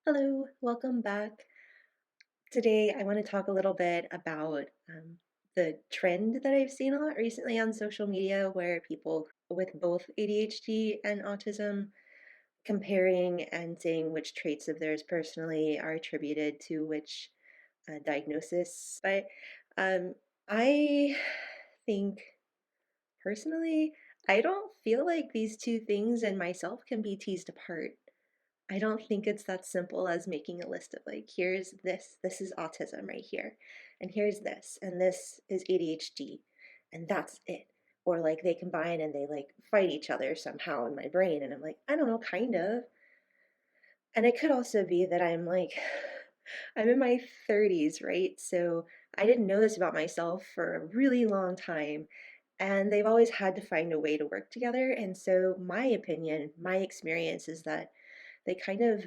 Hello, welcome back. Today, I want to talk a little bit about the trend that I've seen a lot recently on social media where people with both ADHD and autism comparing and saying which traits of theirs personally are attributed to which diagnosis. But um, I think personally, I don't feel like these two things and myself can be teased apart. I don't think it's that simple as making a list of like, here's this is autism right here, and here's this, and this is ADHD, and that's it. Or like they combine and they like fight each other somehow in my brain, and I'm like, I don't know, kind of. And it could also be that I'm like, I'm in my 30s, right? So I didn't know this about myself for a really long time. And they've always had to find a way to work together. And so, my opinion, my experience is that they kind of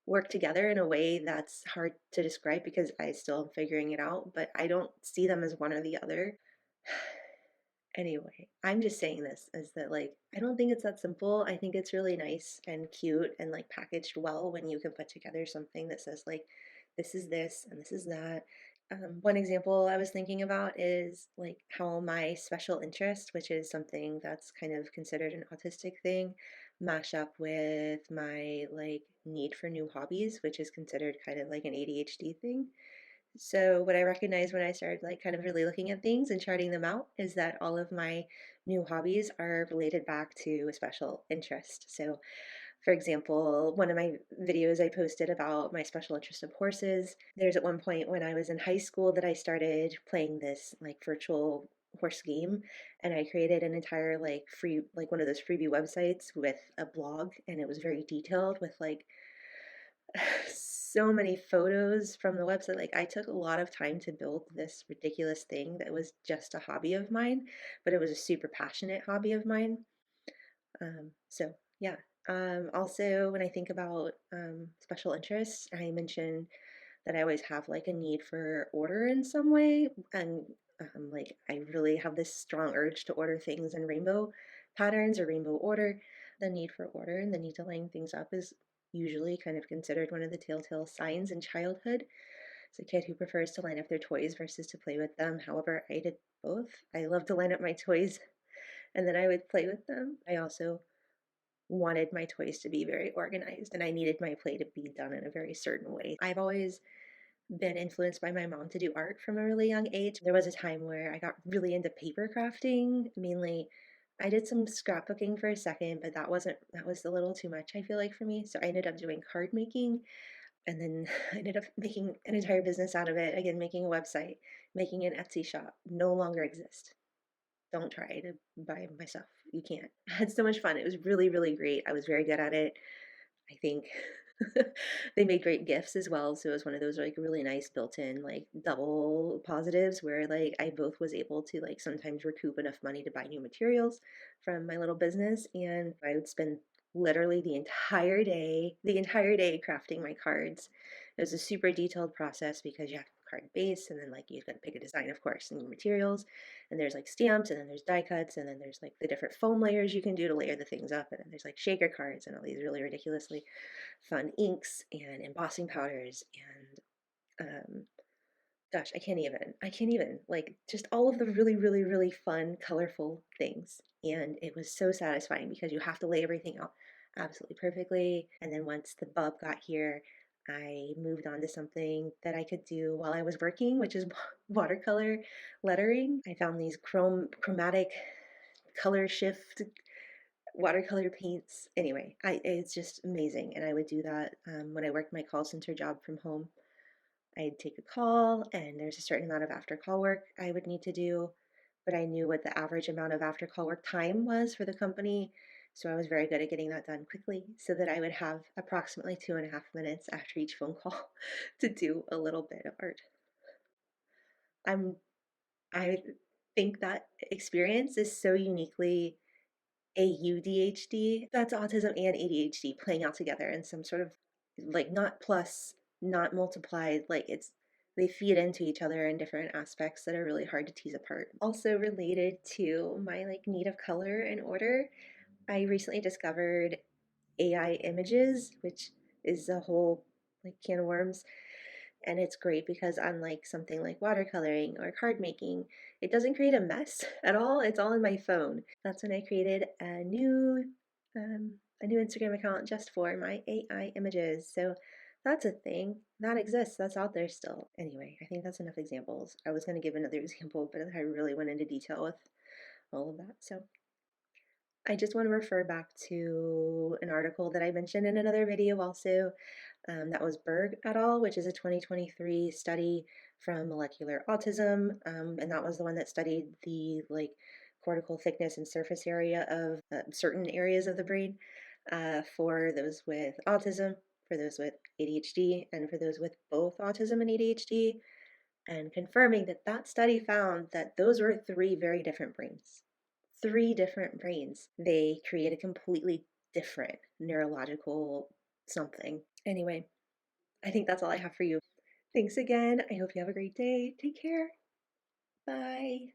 work together in a way that's hard to describe because I still am figuring it out, but I don't see them as one or the other. Anyway, I'm just saying this as that, like, I don't think it's that simple. I think it's really nice and cute and like packaged well when you can put together something that says, like, this is this and this is that. One example I was thinking about is like how my special interest, which is something that's kind of considered an autistic thing, mash up with my like need for new hobbies, which is considered kind of like an ADHD thing. So what I recognized when I started like kind of really looking at things and charting them out is that all of my new hobbies are related back to a special interest. So for example, one of my videos I posted about my special interest of horses, there's at one point when I was in high school that I started playing this like virtual horse game, and I created an entire like free like one of those freebie websites with a blog, and it was very detailed with like so many photos from the website. Like I took a lot of time to build this ridiculous thing that was just a hobby of mine, but it was a super passionate hobby of mine. So yeah. Also, when I think about special interests, I mentioned that I always have like a need for order in some way, and like I really have this strong urge to order things in rainbow patterns or rainbow order. The need for order and the need to line things up is usually kind of considered one of the telltale signs in childhood. It's a kid who prefers to line up their toys versus to play with them. However, I did both. I love to line up my toys and then I would play with them. I also wanted my toys to be very organized and I needed my play to be done in a very certain way. I've always been influenced by my mom to do art from a really young age. There was a time where I got really into paper crafting, mainly I did some scrapbooking for a second, but that was a little too much, I feel like, for me. So I ended up doing card making, and then I ended up making an entire business out of it. Again, making a website, making an Etsy shop, no longer exist. Don't try to buy my stuff. You can't. I had so much fun. It was really, really great. I was very good at it. I think they made great gifts as well. So it was one of those like really nice built-in like double positives where like I both was able to like sometimes recoup enough money to buy new materials from my little business, and I would spend literally the entire day crafting my cards. It was a super detailed process because you have card base and then like you got to pick a design, of course, and your materials, and there's like stamps, and then there's die cuts, and then there's like the different foam layers you can do to layer the things up, and then there's like shaker cards and all these really ridiculously fun inks and embossing powders and gosh, I can't even like just all of the really, really, really fun, colorful things. And it was so satisfying because you have to lay everything out absolutely perfectly. And then once the bub got here, I moved on to something that I could do while I was working, which is watercolor lettering. I found these chromatic color shift watercolor paints. Anyway, it's just amazing. And I would do that when I worked my call center job from home. I'd take a call, and there's a certain amount of after call work I would need to do, but I knew what the average amount of after call work time was for the company. So I was very good at getting that done quickly so that I would have approximately 2.5 minutes after each phone call to do a little bit of art. I'm, I think that experience is so uniquely AUDHD. That's autism and ADHD playing out together in some sort of like not plus, not multiplied, like it's they feed into each other in different aspects that are really hard to tease apart. Also related to my like need of color and order, I recently discovered AI images, which is a whole like can of worms. And it's great because unlike something like watercoloring or card making, it doesn't create a mess at all. It's all in my phone. That's when I created a new Instagram account just for my AI images. So that's a thing that exists. That's out there still. Anyway, I think that's enough examples. I was going to give another example, but I really went into detail with all of that. So I just want to refer back to an article that I mentioned in another video also. That was Berg et al., which is a 2023 study from molecular autism. And that was the one that studied the like cortical thickness and surface area of certain areas of the brain for those with autism, for those with ADHD, and for those with both autism and ADHD, and confirming that that study found that those were three very different brains. Three different brains. They create a completely different neurological something. Anyway, I think that's all I have for you. Thanks again. I hope you have a great day. Take care. Bye.